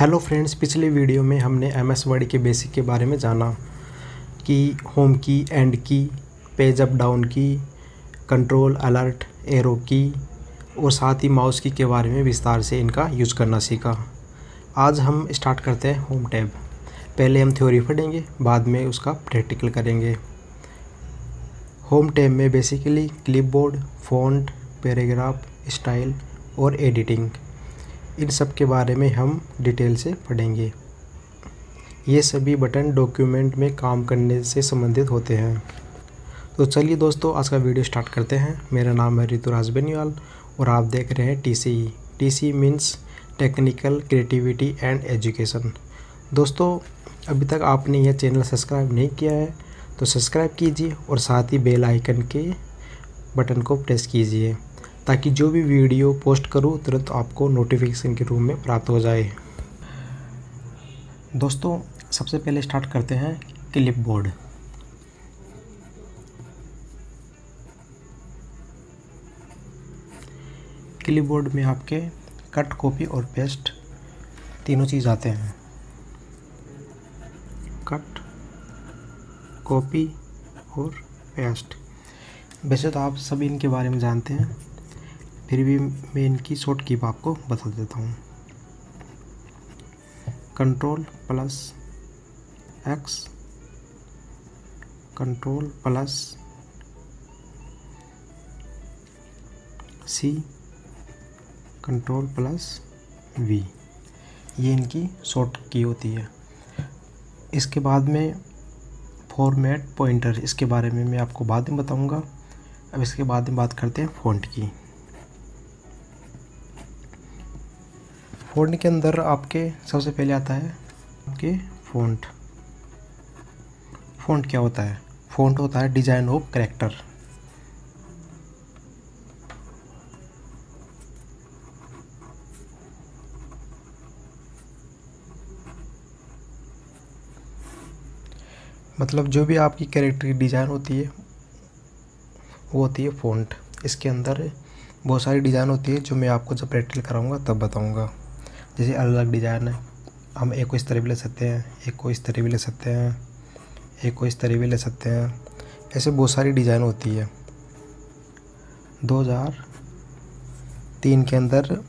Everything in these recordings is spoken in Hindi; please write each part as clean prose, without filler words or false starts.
हेलो फ्रेंड्स, पिछले वीडियो में हमने एमएस वर्ड के बेसिक के बारे में जाना कि होम की, एंड की, पेज अप डाउन की, कंट्रोल अलर्ट, एरो की और साथ ही माउस की के बारे में विस्तार से इनका यूज़ करना सीखा। आज हम स्टार्ट करते हैं होम टैब। पहले हम थ्योरी पढ़ेंगे, बाद में उसका प्रैक्टिकल करेंगे। होम टैब में basically clipboard, font, paragraph, style और एडिटिंग, इन सब के बारे में हम डिटेल से पढ़ेंगे। ये सभी बटन डॉक्यूमेंट में काम करने से संबंधित होते हैं। तो चलिए दोस्तों, आज का वीडियो स्टार्ट करते हैं। मेरा नाम है ऋतुराज बेनीवाल और आप देख रहे हैं TCE। TCE means technical creativity and education. दोस्तों, अभी तक आपने यह चैनल सब्सक्राइब नहीं किया है तो सब्सक्राइब कीजिए और साथ ही बेल आइकन के बटन को प्रेस कीजिए ताकि जो भी वीडियो पोस्ट करूँ तुरंत आपको नोटिफिकेशन के रूप में प्राप्त हो जाए। दोस्तों, सबसे पहले स्टार्ट करते हैं क्लिपबोर्ड। क्लिपबोर्ड में आपके कट, कॉपी और पेस्ट तीनों चीज़ आते हैं। कट, कॉपी और पेस्ट। वैसे तो आप सभी इनके बारे में जानते हैं, फिर भी मैं इनकी शॉर्ट कीप आपको बता देता हूँ। Control plus X, control plus C, control plus V, ये इनकी शॉर्ट की होती है। इसके बाद में फॉर्मेट पॉइंटर, इसके बारे में मैं आपको बाद में बताऊंगा। अब इसके बाद में बात करते हैं फ़ॉन्ट की। फ़ॉन्ट के अंदर आपके सबसे पहले आता है आपके फ़ॉन्ट। फ़ॉन्ट क्या होता है? फ़ॉन्ट होता है डिज़ाइन ऑफ कैरेक्टर। मतलब जो भी आपकी कैरेक्टर की डिज़ाइन होती है वो होती है फ़ॉन्ट। इसके अंदर बहुत सारी डिज़ाइन होती है जो मैं आपको जब प्रैक्टिकल कराऊंगा तब बताऊंगा। जैसे अलग अलग डिज़ाइन है, हम एक को इस तरह भी ले सकते हैं, एक को इस तरह भी ले सकते हैं, एक को इस तरह भी ले सकते हैं। ऐसे बहुत सारी डिज़ाइन होती है। 2003 के अंदर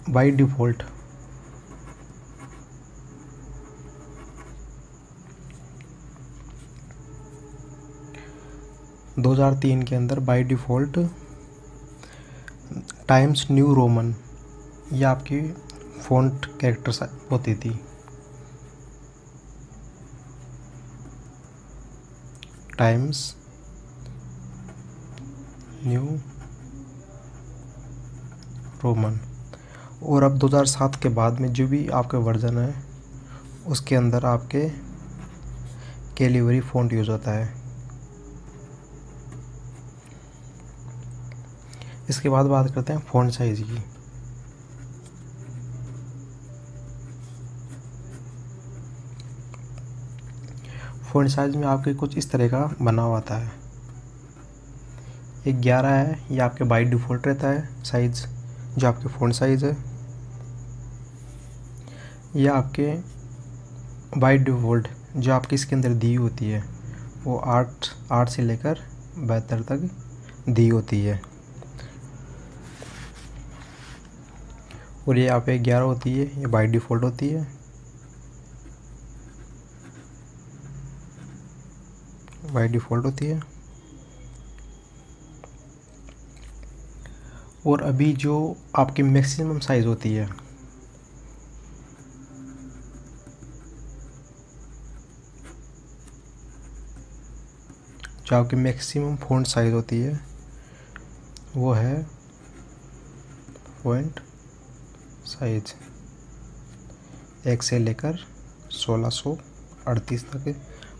by default times new Roman, ये आपकी फ़ॉन्ट कैरेक्टर होती थी। Times new Roman. और अब 2007 के बाद में जो भी आपका वर्जन है उसके अंदर आपके कैलिबरी फ़ॉन्ट यूज़ होता है। इसके बाद बात करते हैं फ़ॉन्ट साइज़ की। फ़ॉन्ट साइज़ में आपके कुछ इस तरह का बना हुआ आता है। ये 11 है, ये आपके बाय डिफ़ॉल्ट रहता है साइज़, जो आपके फ़ॉन्ट साइज़ है। ये आपके बाय डिफ़ॉल्ट जो आपकी इसके अंदर दी होती है वो 8 से लेकर 72 तक दी होती है। और ये यहाँ पे 11 होती है, ये बाय डिफ़ॉल्ट होती है। बाय डिफ़ॉल्ट होती है। और अभी जो आपकी मैक्सिमम साइज़ होती है, जो आपकी मैक्सिमम फ़ॉन्ट साइज़ होती है वो है फ़ॉन्ट साइज 1 से लेकर 1638 तक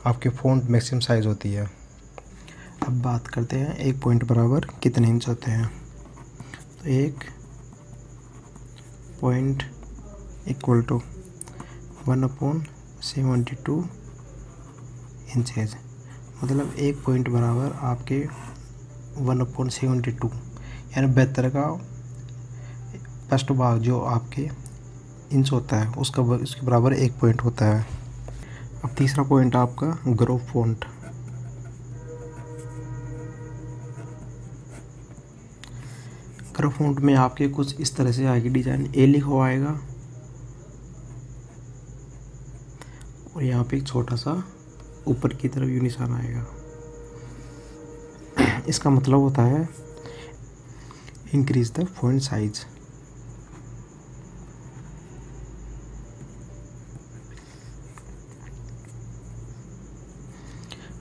आपके फ़ॉन्ट मैक्सिमम साइज़ होती है। अब बात करते हैं एक पॉइंट बराबर कितने इंच होते हैं। तो 1 पॉइंट इक्वल टू 1/72 इंचेज। मतलब 1 पॉइंट बराबर आपके 1/72 यानी 72 का फर्स्ट भाग जो आपके इंच होता है उसके बराबर 1 पॉइंट होता है। अब तीसरा पॉइंट आपका ग्रो फॉन्ट। ग्रो फॉन्ट में आपके कुछ इस तरह से आएगी डिज़ाइन, ए लिखा हुआ आएगा और यहाँ पे एक छोटा सा ऊपर की तरफ यू निशान आएगा। इसका मतलब होता है इंक्रीज द फॉन्ट साइज।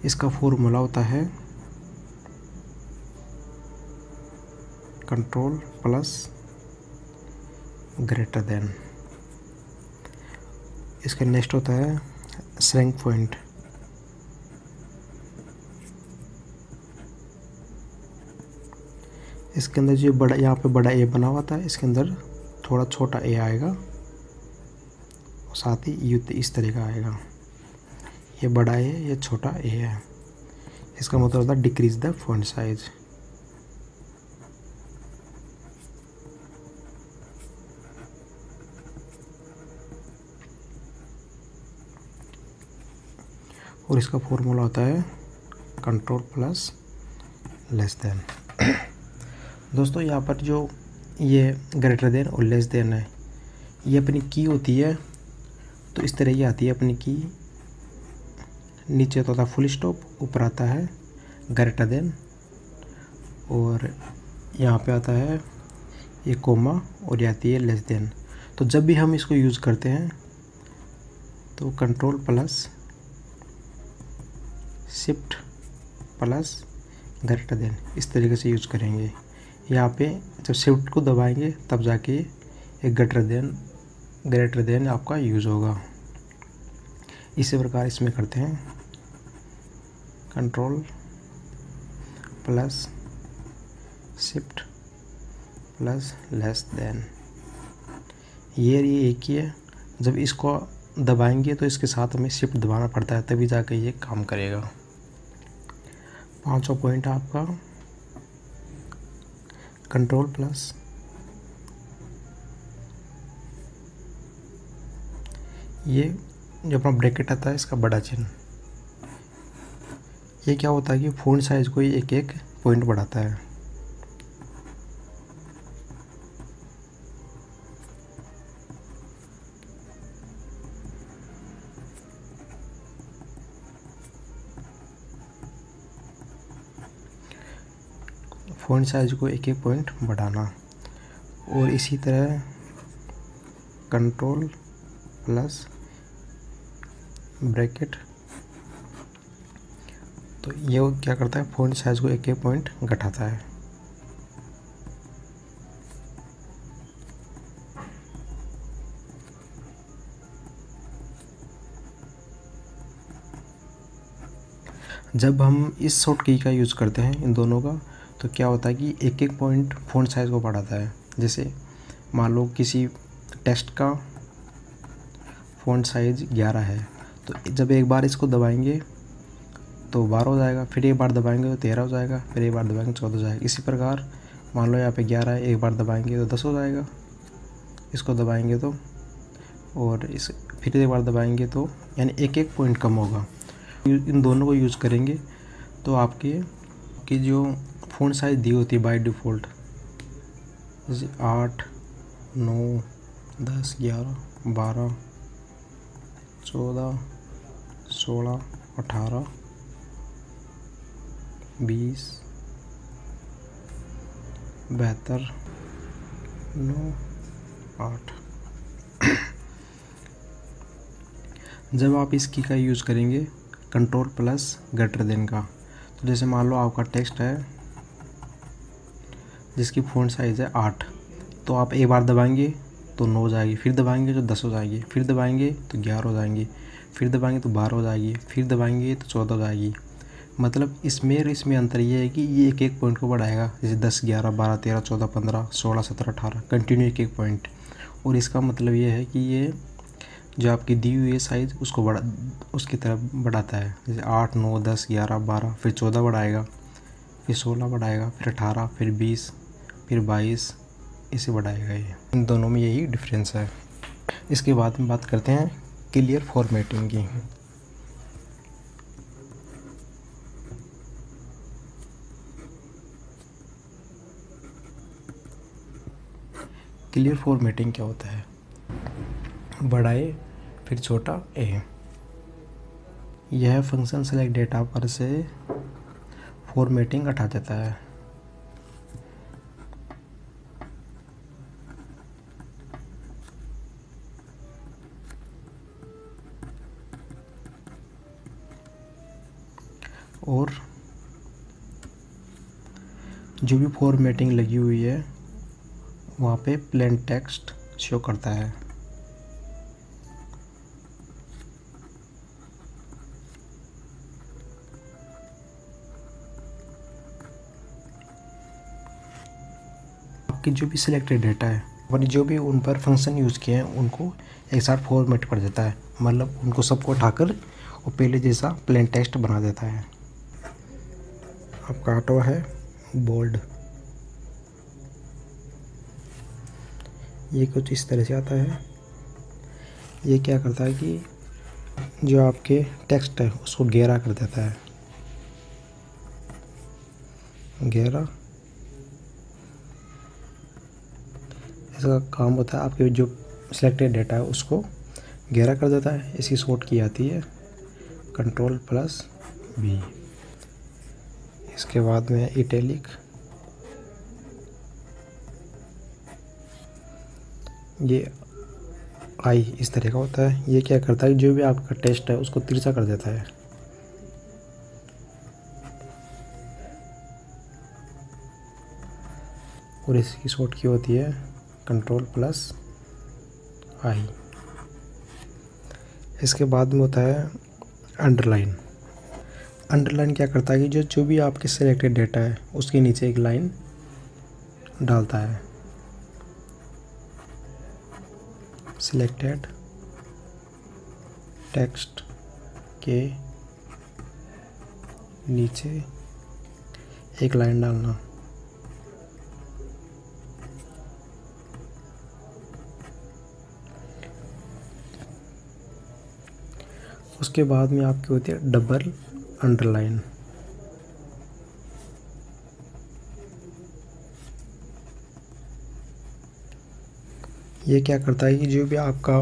इसका फॉर्मूला होता है कंट्रोल प्लस ग्रेटर देन। इसका नेक्स्ट होता है श्रिंक पॉइंट। इसके अंदर जो बड़ा यहाँ पे बड़ा ए बना हुआ था, इसके अंदर थोड़ा छोटा ए आएगा और साथ ही यू इस तरह का आएगा। ये बड़ा ए, ये छोटा ए है। इसका मतलब होता है डिक्रीज द फॉन्ट साइज। और इसका फॉर्मूला होता है कंट्रोल प्लस लेस देन। दोस्तों यहाँ पर जो ये ग्रेटर देन और लेस देन है, ये अपनी की होती है तो इस तरह की आती है अपनी की। नीचे तो आता फुल स्टॉप, ऊपर आता है ग्रेटर देन और यहाँ पे आता है ये कोमा और ये आती है लेस देन। तो जब भी हम इसको यूज़ करते हैं तो control plus shift plus greater than इस तरीके से यूज़ करेंगे। यहाँ पे जब शिफ्ट को दबाएंगे तब जाके एक ग्रेटर देन आपका यूज़ होगा। इसी प्रकार इसमें करते हैं control plus shift plus less than. ये एक ही है। जब इसको दबाएंगे तो इसके साथ हमें शिफ्ट दबाना पड़ता है, तभी जाके ये काम करेगा। 5वां पॉइंट आपका कंट्रोल प्लस ये जो अपना ब्रैकेट आता है इसका बड़ा चिन्ह। ये क्या होता है कि फॉन्ट साइज को ही एक एक पॉइंट बढ़ाता है। फॉन्ट साइज को एक एक पॉइंट बढ़ाना। और इसी तरह कंट्रोल प्लस ब्रैकेट, तो ये क्या करता है फॉन्ट साइज को एक एक पॉइंट घटाता है। जब हम इस शॉर्ट की का यूज़ करते हैं इन दोनों का, तो क्या होता है कि एक एक पॉइंट फॉन्ट साइज को बढ़ाता है। जैसे मान लो किसी टेक्स्ट का फॉन्ट साइज 11 है, तो जब एक बार इसको दबाएंगे तो 12 हो जाएगा, फिर एक बार दबाएंगे तो 13 हो जाएगा, फिर एक बार दबाएंगे 14 हो जाएगा। इसी प्रकार मान लो यहाँ पे 11 है, एक बार दबाएंगे तो 10 हो जाएगा, इसको दबाएंगे तो, और इस फिर एक बार दबाएंगे तो यानी एक एक पॉइंट कम होगा। इन दोनों को यूज़ करेंगे तो आपके की जो फॉन्ट साइज दी होती है बाय डिफ़ॉल्ट, जैसे 8, 9, 10, 11, 12, 14, 16, 18, 20, 72, 9, 8। जब आप इस की का यूज़ करेंगे कंट्रोल प्लस ग्रेटर देन का, तो जैसे मान लो आपका टेक्स्ट है जिसकी फॉन्ट साइज़ है 8, तो आप एक बार दबाएंगे तो 9 हो जाएगी, फिर दबाएंगे तो 10 हो जाएगी, फिर दबाएंगे तो 11 हो जाएंगी, फिर दबाएंगे तो 12 हो जाएगी, फिर दबाएंगे तो 14 हो जाएगी। मतलब इसमें अंतर ये है कि ये एक एक पॉइंट को बढ़ाएगा, जैसे 10, 11, 12, 13, 14, 15, 16, 17, 18 कंटिन्यू एक एक पॉइंट। और इसका मतलब ये है कि ये जो आपकी दी हुई है साइज़ उसको उसकी तरफ बढ़ाता है। जैसे 8, 9, 10, 11, 12, फिर 14 बढ़ाएगा, फिर 16 बढ़ाएगा, फिर 18, फिर 20, फिर 22, इसे बढ़ाएगा। ये इन दोनों में यही डिफरेंस है। इसके बाद में बात करते हैं क्लियर फॉर्मेटिंग की। क्लियर फॉर्मेटिंग क्या होता है? बड़ा ए फिर छोटा ए। यह फंक्शन सेलेक्ट डेटा पर से फॉर्मेटिंग हटा देता है। और जो भी फॉर्मेटिंग लगी हुई है वहाँ पे प्लेन टेक्स्ट शो करता है। आपकी जो भी सिलेक्टेड डेटा है और जो भी उन पर फंक्शन यूज़ किए हैं उनको एक साथ फॉर्मेट कर देता है, मतलब उनको सबको उठाकर वो पहले जैसा प्लेन टेक्स्ट बना देता है। आपका ऑटो है बोल्ड, ये कुछ इस तरह से आता है। ये क्या करता है कि जो आपके टेक्स्ट है उसको गहरा कर देता है, गहरा। इसका काम होता है आपके जो सिलेक्टेड डेटा है उसको गहरा कर देता है। इसकी शॉर्ट की आती है Ctrl+V। इसके बाद में इटैलिक, ये आई इस तरह का होता है। ये क्या करता है, जो भी आपका टेक्स्ट है उसको तिरछा कर देता है। और इसकी शॉर्ट की होती है Ctrl+I। इसके बाद में होता है अंडरलाइन। अंडरलाइन क्या करता है कि जो भी आपके सिलेक्टेड डेटा है उसके नीचे एक लाइन डालता है। सिलेक्टेड टेक्स्ट के नीचे एक लाइन डालना। उसके बाद में आपकी होती है डबल अंडरलाइन। ये क्या करता है कि जो भी आपका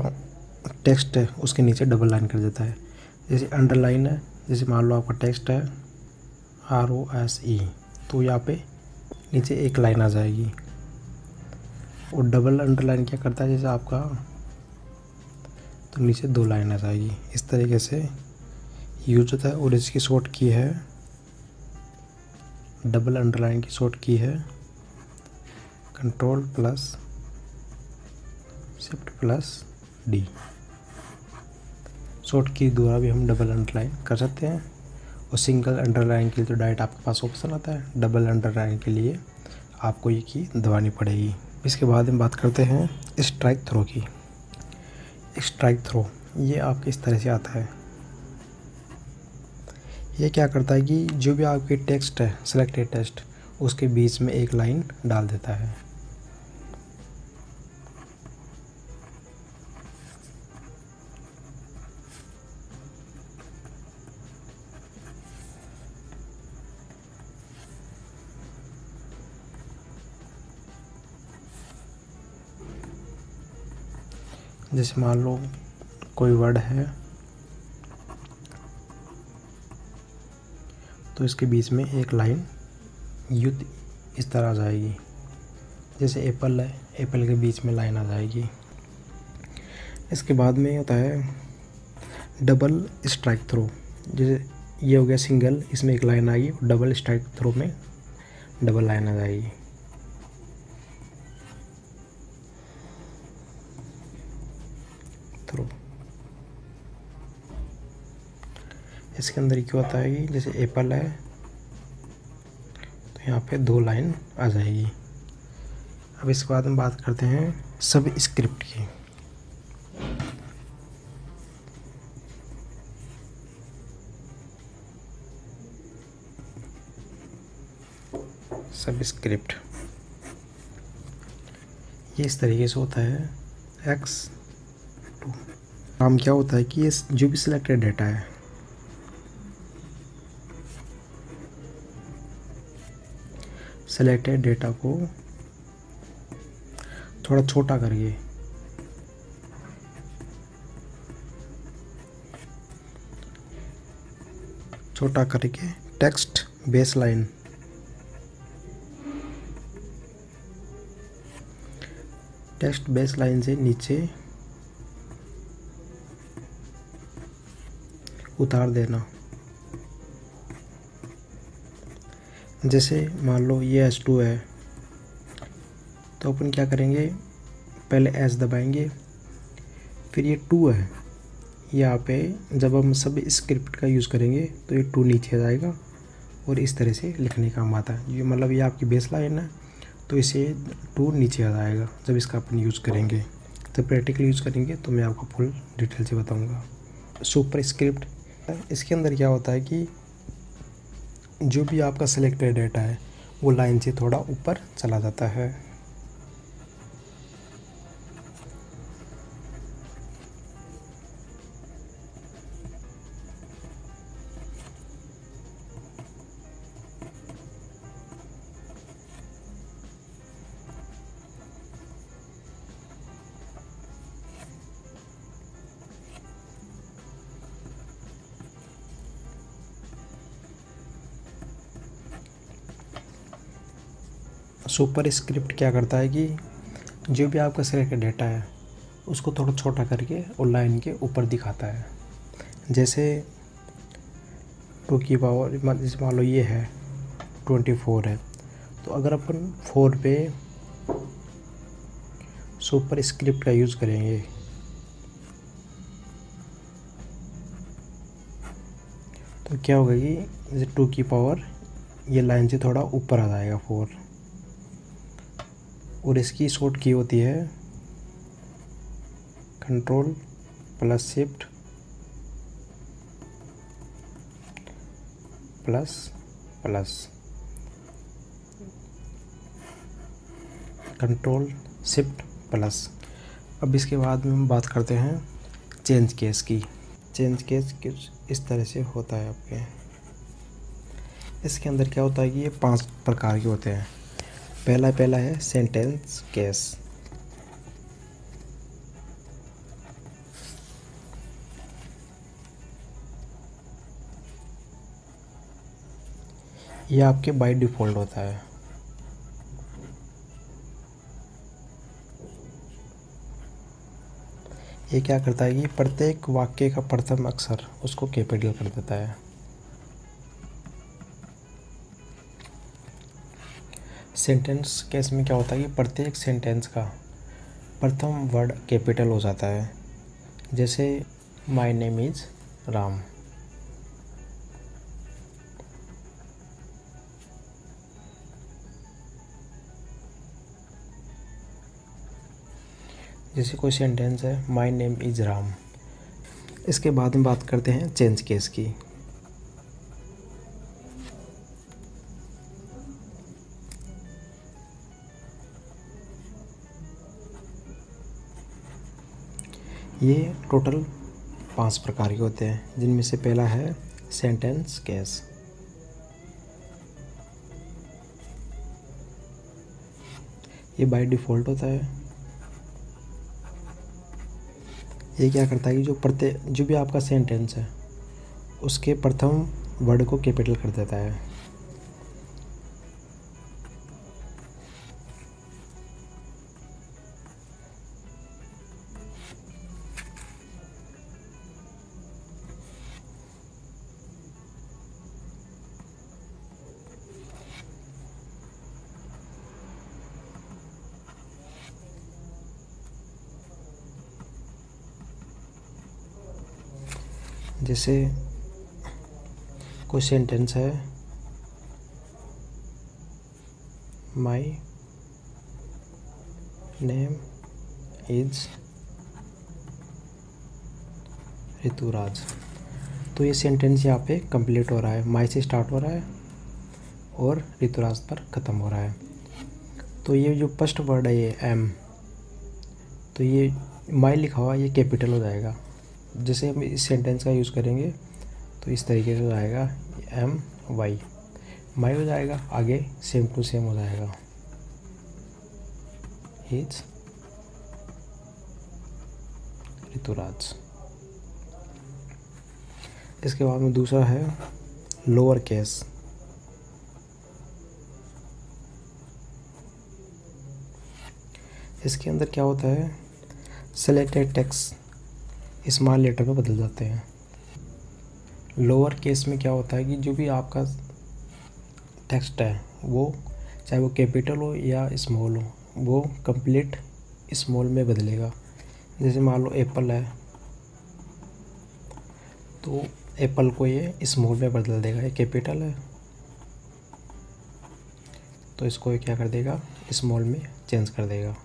टेक्स्ट है उसके नीचे डबल लाइन कर देता है। जैसे अंडरलाइन है, जैसे मान लो आपका टेक्स्ट है ROSE, तो यहाँ पे नीचे एक लाइन आ जाएगी। और डबल अंडरलाइन क्या करता है, जैसे आपका तो नीचे दो लाइन आ जाएगी। इस तरीके से यूज होता है। और इसकी शॉर्ट की है, डबल अंडरलाइन की शॉर्ट की है Ctrl+Shift+D। शॉर्ट की द्वारा भी हम डबल अंडरलाइन कर सकते हैं। और सिंगल अंडरलाइन के लिए तो डायरेक्ट आपके पास ऑप्शन आता है। डबल अंडरलाइन के लिए आपको ये की दबानी पड़ेगी। इसके बाद हम बात करते हैं स्ट्राइक थ्रो की। स्ट्राइक थ्रो ये आपके इस तरह से आता है। ये क्या करता है कि जो भी आपके टेक्स्ट है सिलेक्टेड टेक्स्ट उसके बीच में एक लाइन डाल देता है। जैसे मान लो कोई वर्ड है तो इसके बीच में एक लाइन युद्ध इस तरह आ जाएगी। जैसे एप्पल है, एप्पल के बीच में लाइन आ जाएगी। इसके बाद में होता है डबल स्ट्राइक थ्रो। जैसे ये हो गया सिंगल, इसमें एक लाइन आएगी। डबल स्ट्राइक थ्रो में डबल लाइन आ जाएगी। थ्रो इसके अंदर क्या होता है कि जैसे एप्पल है तो यहाँ पे दो लाइन आ जाएगी। अब इसके बाद हम बात करते हैं सब स्क्रिप्ट की। सब स्क्रिप्ट ये इस तरीके से होता है। X two. काम क्या होता है कि ये जो भी सिलेक्टेड डेटा है सिलेक्टेड डेटा को थोड़ा छोटा करिए, छोटा करके टेक्स्ट बेसलाइन टेक्स्ट बेसलाइन से नीचे उतार देना। जैसे मान लो ये S2 है तो अपन क्या करेंगे, पहले S दबाएंगे, फिर ये 2 है, यहाँ पे जब हम सब स्क्रिप्ट का यूज़ करेंगे तो ये 2 नीचे आ जाएगा और इस तरह से लिखने का काम आता है। ये मतलब ये आपकी बेस लाइन है तो इसे 2 नीचे आ जाएगा जब इसका अपन यूज़ करेंगे। तो प्रैक्टिकली यूज़ करेंगे तो मैं आपको फुल डिटेल से बताऊंगा। सुपर स्क्रिप्ट, इसके अंदर क्या होता है कि जो भी आपका सिलेक्टेड डेटा है वो लाइन से थोड़ा ऊपर चला जाता है। सुपर स्क्रिप्ट क्या करता है कि जो भी आपका सिलेक्टेड डेटा है उसको थोड़ा छोटा करके और लाइन के ऊपर दिखाता है। जैसे 2 की पावर मान लो ये है 24 है, तो अगर अपन 4 पे सुपर स्क्रिप्ट का यूज़ करेंगे तो क्या होगा कि जैसे 2 की पावर ये लाइन से थोड़ा ऊपर आ जाएगा 4, और इसकी शॉर्ट की होती है control plus shift plus plus, control shift plus. अब इसके बाद में हम बात करते हैं चेंज केस की। चेंज केस कुछ इस तरह से होता है आपके। इसके अंदर क्या होता है कि ये 5 प्रकार के होते हैं। पहला है सेंटेंस केस। ये आपके बाय डिफ़ॉल्ट होता है। ये क्या करता है कि प्रत्येक वाक्य का प्रथम अक्षर उसको कैपिटल कर देता है। सेंटेंस केस में क्या होता है कि प्रत्येक सेंटेंस का प्रथम वर्ड कैपिटल हो जाता है। जैसे माय नेम इज़ राम। जैसे कोई सेंटेंस है माय नेम इज़ राम। इसके बाद में बात करते हैं चेंज केस की। ये टोटल 5 प्रकार के होते हैं, जिनमें से पहला है सेंटेंस केस। ये बाय डिफ़ॉल्ट होता है। ये क्या करता है कि जो भी आपका सेंटेंस है उसके प्रथम वर्ड को कैपिटल कर देता है। जैसे कोई सेंटेंस है माय नेम इज़ ऋतुराज। तो ये सेंटेंस यहाँ पे कंप्लीट हो रहा है, माय से स्टार्ट हो रहा है और ऋतुराज पर ख़त्म हो रहा है। तो ये जो फर्स्ट वर्ड है ये एम, तो ये माई लिखा हुआ ये कैपिटल हो जाएगा। जैसे हम इस सेंटेंस का यूज़ करेंगे तो इस तरीके से हो जाएगा, MY माई हो जाएगा। आगे सेम टू सेम हो जाएगा, हिज ऋतुराज। इसके बाद में दूसरा है लोअर केस। इसके अंदर क्या होता है, सेलेक्टेड टेक्स्ट स्मॉल लेटर में बदल जाते हैं। लोअर केस में क्या होता है कि जो भी आपका टेक्स्ट है वो चाहे वो कैपिटल हो या स्मॉल हो, वो कंप्लीट स्मॉल में बदलेगा। जैसे मान लो एप्पल है तो एप्पल को ये स्मॉल में बदल देगा। ये कैपिटल है तो इसको ये क्या कर देगा, स्मॉल में चेंज कर देगा,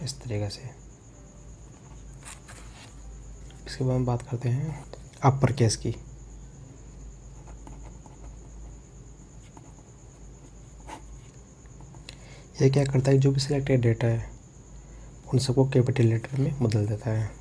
इस तरीके से। इसके बाद हम बात करते हैं अपर केस की। ये क्या करता है, जो भी सिलेक्टेड डेटा है उन सबको कैपिटल लेटर में बदल देता है।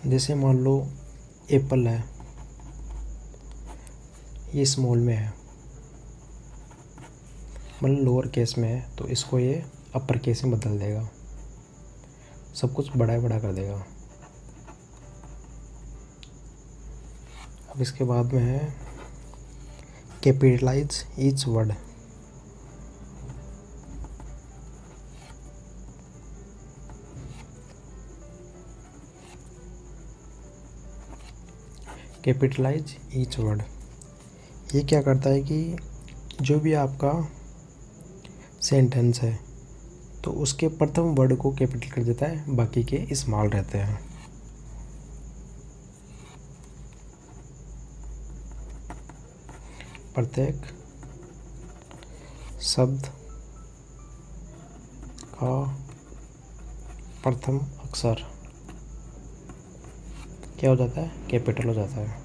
जैसे मान लो एप्पल है, ये स्मॉल में है, मतलब लोअर केस में है, तो इसको ये अपर केस में बदल देगा, सब कुछ बड़ा बड़ा कर देगा। अब इसके बाद में है capitalise each word. Capitalise each word ये क्या करता है कि जो भी आपका सेंटेंस है तो उसके प्रथम वर्ड को कैपिटल कर देता है, बाकी के स्मॉल रहते हैं। प्रत्येक शब्द का प्रथम अक्षर क्या हो जाता है, कैपिटल हो जाता है।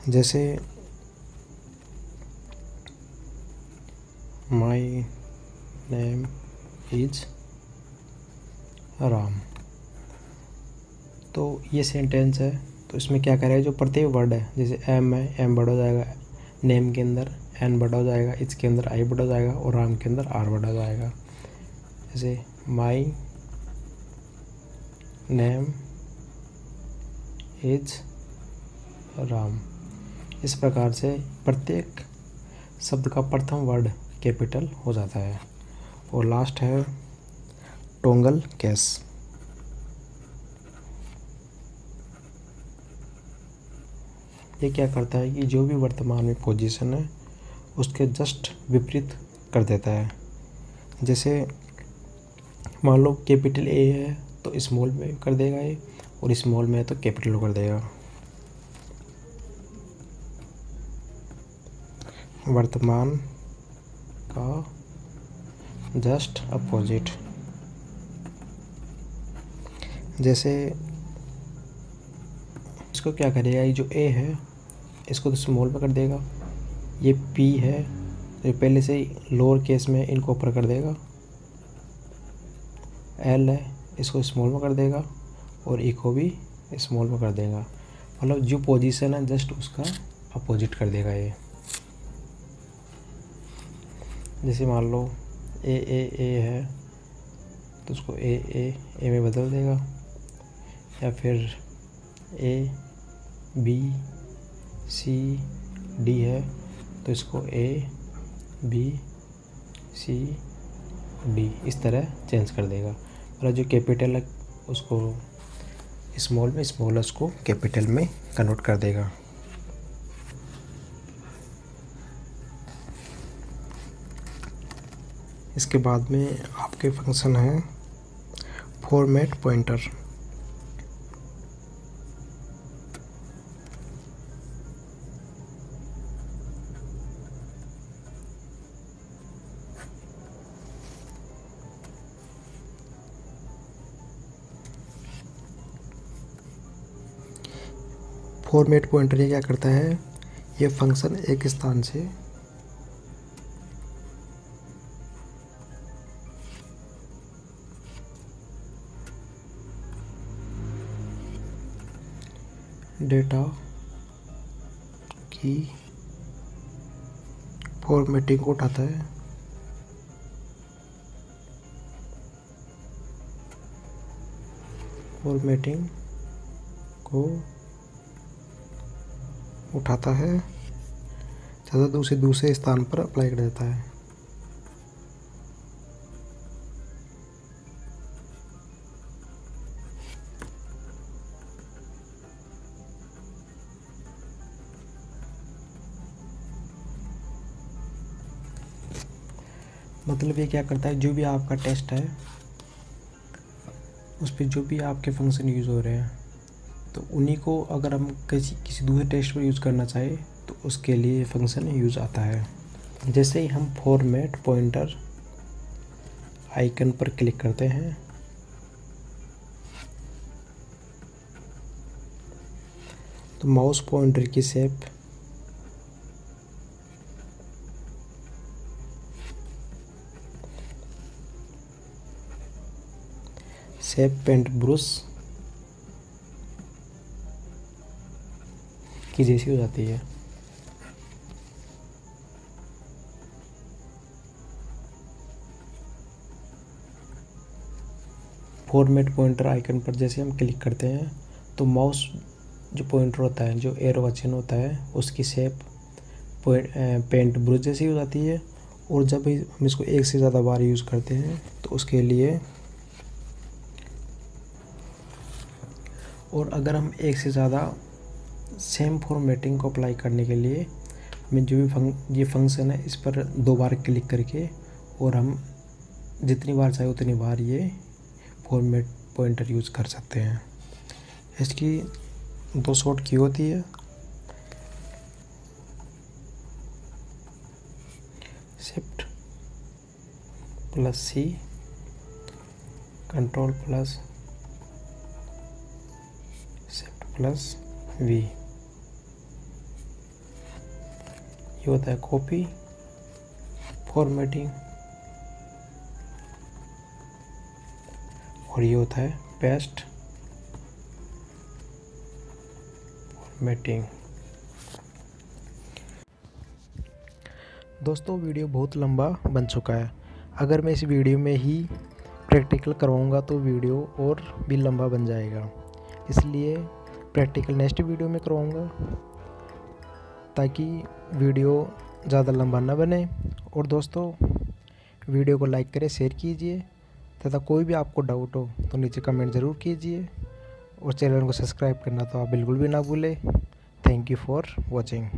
जैसे माई नेम इज राम, तो ये सेंटेंस है, तो इसमें क्या करेगा, जो प्रत्येक वर्ड है, जैसे एम है, एम बड़ा हो जाएगा, नेम के अंदर एन बड़ा हो जाएगा, इज के अंदर आई बड़ा हो जाएगा और राम के अंदर आर बड़ा हो जाएगा। जैसे माई नेम इज राम। इस प्रकार से प्रत्येक शब्द का प्रथम वर्ड कैपिटल हो जाता है। और लास्ट है टोंगल केस। ये क्या करता है कि जो भी वर्तमान में पोजीशन है उसके जस्ट विपरीत कर देता है। जैसे मान लो कैपिटल ए है तो स्मॉल में कर देगा ए, और स्मॉल में है तो कैपिटल कर देगा। वर्तमान का जस्ट अपोजिट, जैसे इसको क्या करेगा, ये जो ए है इसको तो स्मॉल में कर देगा, ये पी है तो पहले से ही लोअर केस में इनको ऊपर कर देगा, एल है इसको स्मॉल में कर देगा और ई को भी स्मॉल में कर देगा। मतलब जो पोजीशन है जस्ट उसका अपोजिट कर देगा ये। जैसे मान लो ए है तो उसको ए में बदल देगा, या फिर ए बी सी डी है तो इसको ए बी सी डी इस तरह चेंज कर देगा। मतलब जो कैपिटल है उसको स्मॉल में, स्मॉल उसको कैपिटल में कन्वर्ट कर देगा। इसके बाद में आपके फंक्शन है फॉर्मेट पॉइंटर। फॉर्मेट पॉइंटर ये क्या करता है, ये फंक्शन एक स्थान से डेटा की फॉर्मेटिंग को उठाता है तथा दूसरे स्थान पर अप्लाई कर देता है। मतलब ये क्या करता है, जो भी आपका टेस्ट है उस पर जो भी आपके फंक्शन यूज़ हो रहे हैं तो उन्हीं को अगर हम किसी दूसरे टेस्ट पर यूज़ करना चाहे तो उसके लिए ये फंक्शन यूज़ आता है। जैसे ही हम फॉर्मेट पॉइंटर आइकन पर क्लिक करते हैं तो माउस पॉइंटर की शेप पेंट ब्रश की जैसी हो जाती है। फॉर्मेट पॉइंटर आइकन पर जैसे हम क्लिक करते हैं तो माउस जो पॉइंटर होता है, जो एरो का चिन्ह होता है, उसकी शेप पेंट ब्रश जैसी हो जाती है। और जब हम इसको एक से ज़्यादा बार यूज़ करते हैं तो उसके लिए, और अगर हम एक से ज़्यादा सेम फॉर्मेटिंग को अप्लाई करने के लिए हमें जो भी ये फंक्शन है इस पर 2 बार क्लिक करके और हम जितनी बार चाहे उतनी बार ये फॉर्मेट पॉइंटर यूज़ कर सकते हैं। इसकी 2 शॉर्ट की होती है, शिफ्ट +C, कंट्रोल +V। ये होता है कॉपी फॉर्मेटिंग और ये होता है पेस्ट फॉर्मेटिंग। दोस्तों वीडियो बहुत लंबा बन चुका है। अगर मैं इस वीडियो में ही प्रैक्टिकल करवाऊँगा तो वीडियो और भी लंबा बन जाएगा, इसलिए प्रैक्टिकल नेक्स्ट वीडियो में करवाऊँगा ताकि वीडियो ज़्यादा लंबा ना बने। और दोस्तों वीडियो को लाइक करें, शेयर कीजिए तथा कोई भी आपको डाउट हो तो नीचे कमेंट ज़रूर कीजिए और चैनल को सब्सक्राइब करना तो आप बिल्कुल भी ना भूलें। Thank you for watching.